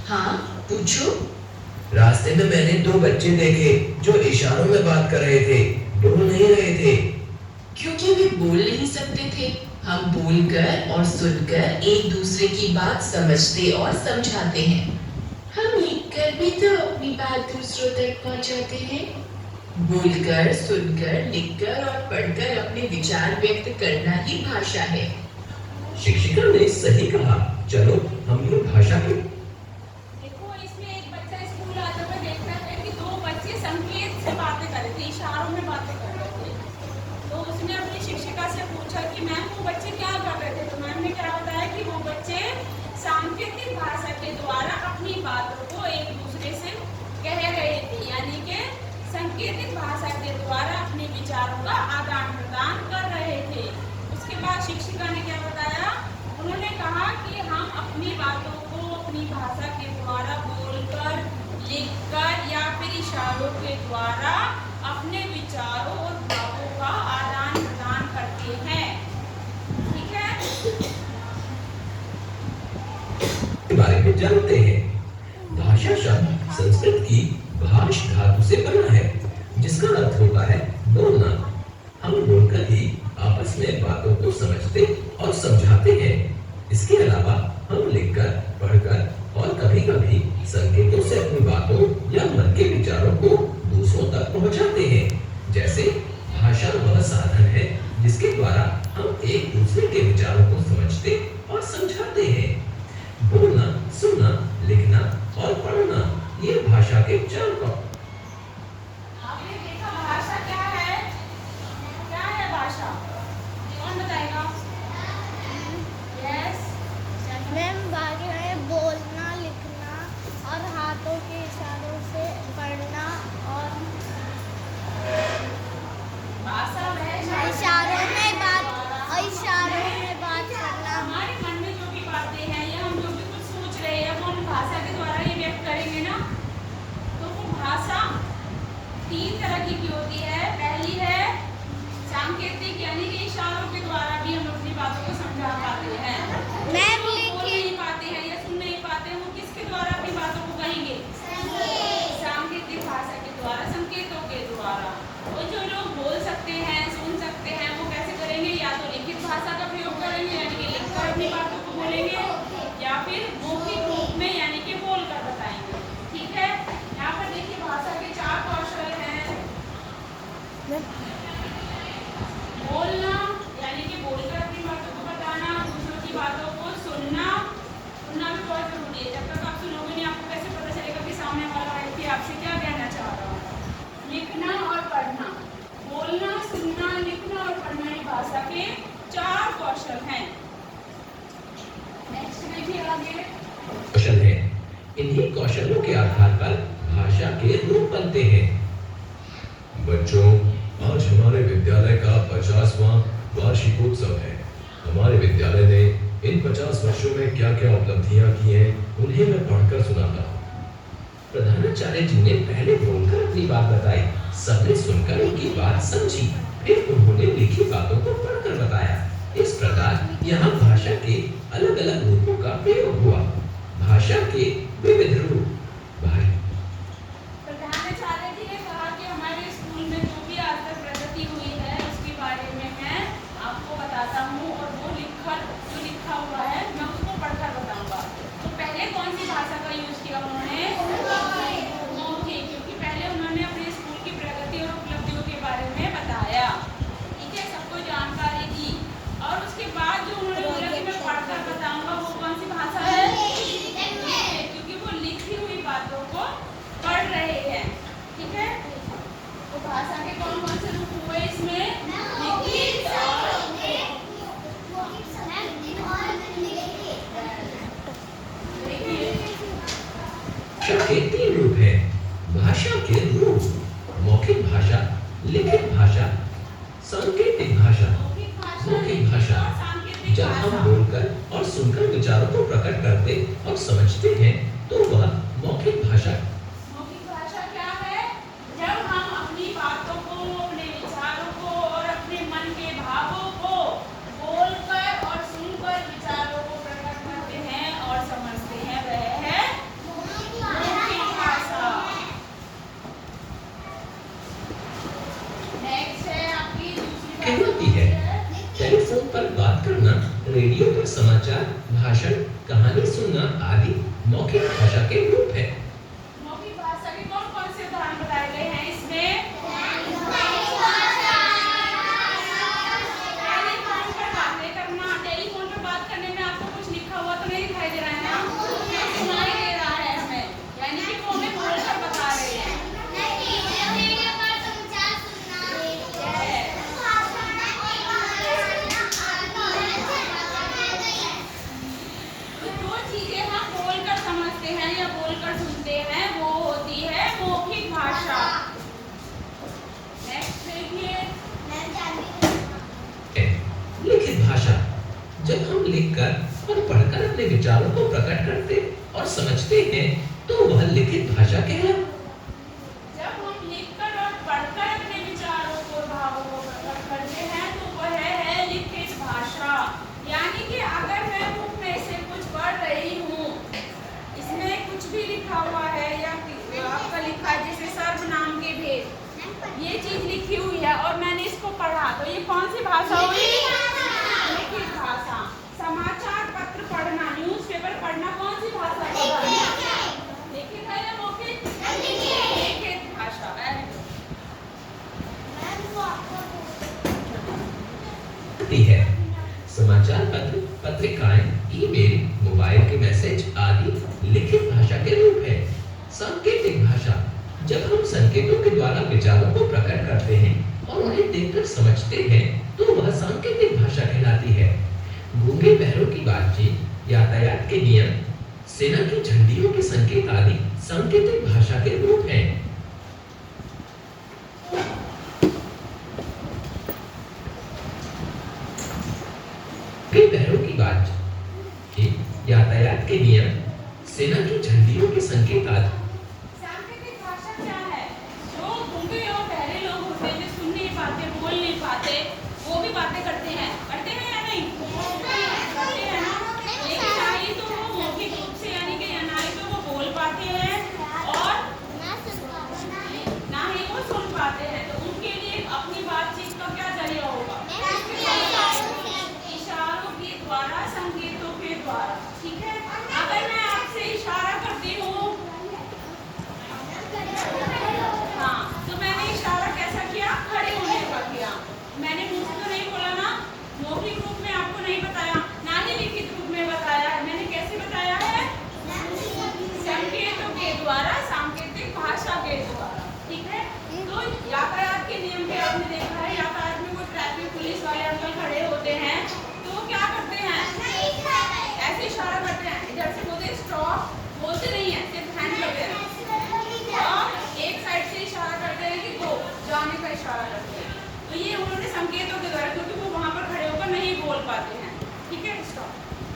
हाँ, पूछो। रास्ते में मैंने दो बच्चे देखे जो इशारों में बात कर रहे थे, बोल नहीं रहे थे। क्योंकि वे बोल नहीं सकते थे। हम बोलकर और सुनकर एक दूसरे की बात समझते और समझाते हैं। हम लिखकर भी तो अपनी बात दूसरों तक पहुंचाते हैं। बोलकर, सुनकर, लिखकर और पढ़कर अपने विचार व्यक्त करना ही भाषा है। शिक्षिका ने सही कहा। चलो हम लोग भाषा के देखो, इसमें एक बच्चा स्कूल आते हुए देखता है कि दो बच्चे संकेत से बातें कर रहे थे, इशारों में बातें कर रहे थे। तो उसने अपनी शिक्षिका से पूछा कि मैम वो बच्चे क्या कर रहे थे। तो मैम ने क्या बताया कि वो बच्चे सांकेतिक भाषा के द्वारा अपनी बातों को एक दूसरे से कह रहे थे, यानी कि सांकेतिक भाषा के द्वारा अपने विचारों का आदान प्रदान कर रहे थे। उसके बाद शिक्षिका ने क्या बताया, उन्होंने कहा कि हम अपनी बातों को अपनी भाषा के द्वारा बोलकर, लिखकर या फिर इशारों के द्वारा अपने विचारों और भावों का आदान प्रदान करते हैं। ठीक है, के बारे में जानते हैं। भाषा शब्द संस्कृत की भाष धातु से बना है, जिसका अर्थ होता है बोलना। हम बोलकर ही आपस में बातों को समझते और समझाते हैं। इसके अलावा हम लिखकर, पढ़कर और कभी-कभी संकेतों से अपनी बातों या मन के विचारों को दूसरों तक पहुंचाते हैं। जैसे भाषा वह साधन है जिसके द्वारा हम एक दूसरे के विचारों को समझते और समझाते हैं। बोलना, सुनना, लिखना और पढ़ना, ये भाषा के चार आपने देखा भाषा क्या है? क्या है भाषा? कौन बताएगा? यस, मैम, भाषा है बोलना, लिखना और हाथों के इशारों से पढ़ना और भाषा है इशारों में बात करना। हमारे मन में जो भी बातें हैं या हम जो भी कुछ सोच रहे हैं वो हम भाषा के द्वारा ही व्यक्त करेंगे ना। तो वो भाषा तीन तरह की होती है। पहली है सांकेतिक, यानी कि इशारों के द्वारा भी हम अपनी बातों को समझा पाते हैं। मैम, जो बोल नहीं पाते हैं या सुन नहीं पाते हैं, वो किसके द्वारा अपनी बातों को कहेंगे? सांकेतिक भाषा के द्वारा, संकेतों के द्वारा। और जो लोग बोल सकते हैं, सुन सकते हैं, वो कैसे करेंगे? या तो लिखित भाषा का प्रयोग करेंगे, यानी कि लिखकर अपनी बातों को बोलेंगे, या फिर मौखिक रूप में यानी कि बोलकर बताएंगे। ठीक है, यहाँ पर देखिए भाषा के चार कौशल हैं। बोलना, यानी कि बोलकर अपनी बातों को बताना, दूसरों की बातों को सुनना। सुनना भी बहुत जरूरी है। जब तक आप सुनोगे नहीं, आपको कैसे पता चलेगा कि सामने वाला व्यक्ति आपसे क्या कहना चाह रहा है। लिखना और पढ़ना, बोलना, सुनना, लिखना और पढ़ना, ये भाषा के चार कौशल हैं। नेक्स्ट देखिए आगे। कौशल है। इन्हीं कौशलों के आधार पर भाषा के रूप बनते हैं। बच्चों, आज हमारे विद्यालय का 50वां वार्षिकोत्सव है। हमारे विद्यालय ने इन 50 वर्षों में क्या क्या उपलब्धियां की हैं, उन्हें मैं पढ़कर सुनाता हूँ। प्रधानाचार्य जी ने पहले बोलकर अपनी बात बताई, सबने सुनकर उनकी बात समझी, फिर उन्होंने लिखी बातों को पढ़कर बताया। इस प्रकार यहाँ भाषा के अलग अलग रूपों का प्रयोग हुआ। भाषा के विविध रूप। प्रधानाचार्य जी ने कहा कि हमारे स्कूल में जो भी आज तक प्रगति हुई है उसके बारे में मैं आपको बताता हूँ, और वो जो लिखा हुआ है मैं उसको पढ़कर बताऊंगा। तो पहले कौन सी भाषा का यूज किया उन्होंने? मौखिक, क्योंकि पहले उन्होंने अपने स्कूल की प्रगति और उपलब्धियों के बारे में बताया। ठीक है, सबको जानकारी दी, और उसके बाद जो उन्होंने बोला कि मैं पढ़कर बताऊंगा, वो कौन सी भाषा है? क्योंकि वो लिखी हुई बातों को पढ़ रहे हैं। ठीक है, तो भाषा के कौन कौन से रूप हुए इसमें? लिखित और भाषा के तीन रूप हैं। भाषा के रूप: मौखिक भाषा, लिखित भाषा, सांकेतिक भाषा। मौखिक भाषा: जब हम बोलकर और सुनकर विचारों को प्रकट करते और समझते हैं तो वह मौखिक भाषा। मौखिक भाषा क्या है? जब हम अपनी बातों को, अपने विचारों को और अपने मन के भावों को बोलकर और सुनकर विचारों को प्रकट करते हैं और समझते हैं, वह है भाषण, कहानी सुनना आदि मौखिक भाषा के रूप है। मौखिक भाषा के कौन कौन से उदाहरण बताए गए हैं इसमें? टेलीफोन पर बातें करना। टेलीफोन पर बात करने में आपको कुछ लिखा हुआ तो नहीं दिखाई दे रहा है ना? सुनाई दे रहा है हमें, यानी कि वो हमें बोलकर बता रहे हैं। तो जो चीजें हम बोलकर समझते हैं या बोलकर सुनते हैं वो होती है मौखिक भाषा। नेक्स्ट देखिए। लिखित भाषा, जब हम लिखकर और पढ़कर अपने विचारों को प्रकट करते और समझते हैं तो वह लिखित भाषा कहलाती है। जब हम लिखकर और पढ़कर अपने विचारों को भावों को प्रकट करते हैं तो वह है लिखित भाषा। यानी कि अगर मैं बुक में से कुछ पढ़ रही हूँ, इसमें कुछ भी लिखा हुआ है या आपका लिखा है जैसे सर्वनाम के भेद, ये चीज लिखी हुई है और मैंने इसको पढ़ा, तो ये कौन सी भाषा हुई? लिखित भाषा। समाचार पत्र पढ़ना, न्यूज़पेपर पढ़ना कौन सी भाषा का उदाहरण है? लिखित है या मौखिक? लिखित भाषा। Very good. है समाचार पत्र, पत्रिकाएं, ईमेल, मोबाइल के मैसेज आदि लिखित भाषा के रूप है। सांकेतिक भाषा, जब हम संकेतों के द्वारा विचारों को प्रकट करते हैं और उन्हें देखकर समझते हैं तो वह सांकेतिक भाषा कहलाती है। गूंगे बहरों की बातचीत, यातायात के नियम, सेना की झंडियों के संकेत आदि सांकेतिक भाषा के रूप हैं। गूंगे बहरों की बातचीत, यातायात के नियम, सेना की झंडियों के संकेत आदि। सांकेतिक भाषा क्या है? जो गूंगे और बहरे लोग होते हैं, जो सुन नहीं पाते, बोल नहीं पाते, वो भी बातें करते हैं या नहीं? करते हैं ना। लेकिन ना ही तो वो मौखिक रूप से, यानी कि ना ही तो वो बोल पाते हैं और ना ही वो सुन पाते हैं। तो उनके लिए अपनी बातचीत का क्या जरिया होगा? इशारों के द्वारा, संकेतों के द्वारा। ठीक है, अगर मैं आपसे इशारा करती हूँ, हाँ, तो मैंने इशारा कैसा किया? खड़े होने का किया। मैंने मुंह से तो नहीं बोला ना, मौखिक रूप में आपको नहीं बताया, ना ही लिखित रूप में बताया है। मैंने कैसे बताया है? संकेतों के द्वारा, सांकेतिक भाषा के द्वारा। ठीक है, तो यातायात के नियम पे आपने देखा है, यातायात में कोई ट्रैफिक पुलिस वाले अंकल खड़े होते हैं तो वो क्या करते हैं? ऐसे इशारा करते हैं, इधर से बोलते स्टॉप, बोलते नहीं है, सिर्फ हैंड करते हैं और एक साइड से इशारा करते हैं कि गो, जाने का इशारा करते हैं। तो ये उन्होंने संकेतों के द्वारा, क्योंकि वो वहां पर खड़े होकर नहीं बोल पाते हैं। ठीक है, स्टॉप।